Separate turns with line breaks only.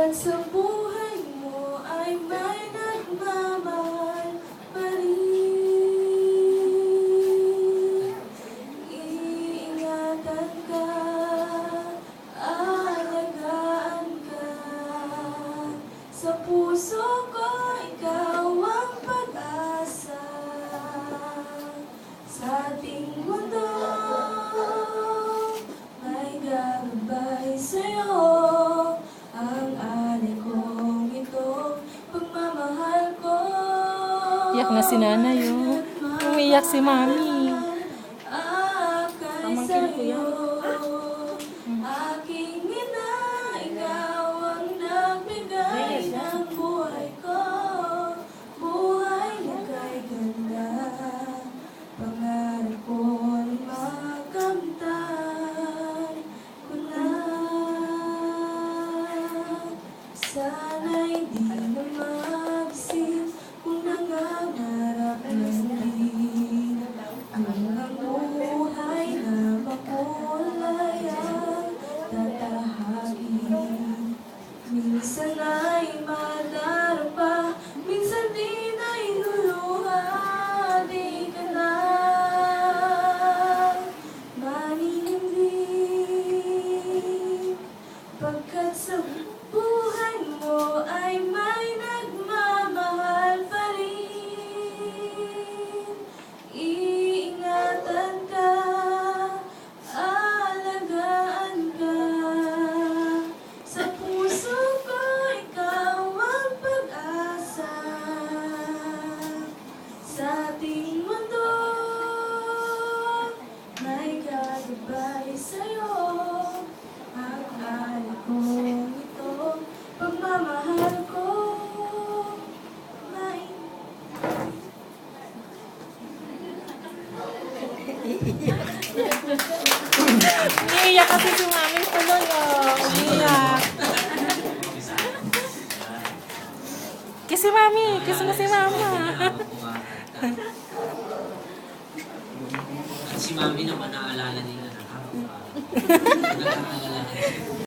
Pagkat sa buhay mo ay may nagmamahal pa rin. Iingatan ka, aalagaan ka. Sa puso ko, ikaw ang pag-asa. Sa ating mundo, may gagabay sa'yo. Ang alay kong ito, pagmamahal ko.
Iyak na si nanay, oh. Umiiyak si mami. Pamangkin ko yan.
Aking ina, ikaw ang nagbigay ng buhay ko. Buhay na kay ganda. Pangarap ko'y makamtan ko na. Sana'y di na mag-isip kung nangangarap lang din. Ang buhay na makulay ang tatahagin. Minsan ay madarapa, minsan din ay luluha. Di ka na maninimdim. Pagkat sa buhay mo ay may nagmamahal pa rin. Iingatan ka, aalagaan ka. Sa puso ko, ikaw ang pag-asa. Sa ating mundo, may gagabay sa'yo. Ang alay kong ito, pagmamahal ko. May
Umiiyak kasi si mami tuloy, oh. Umiiyak. Kiss si mami. Kiss mo si mama.
At si Mami naman naalala nila na ako. Naalala.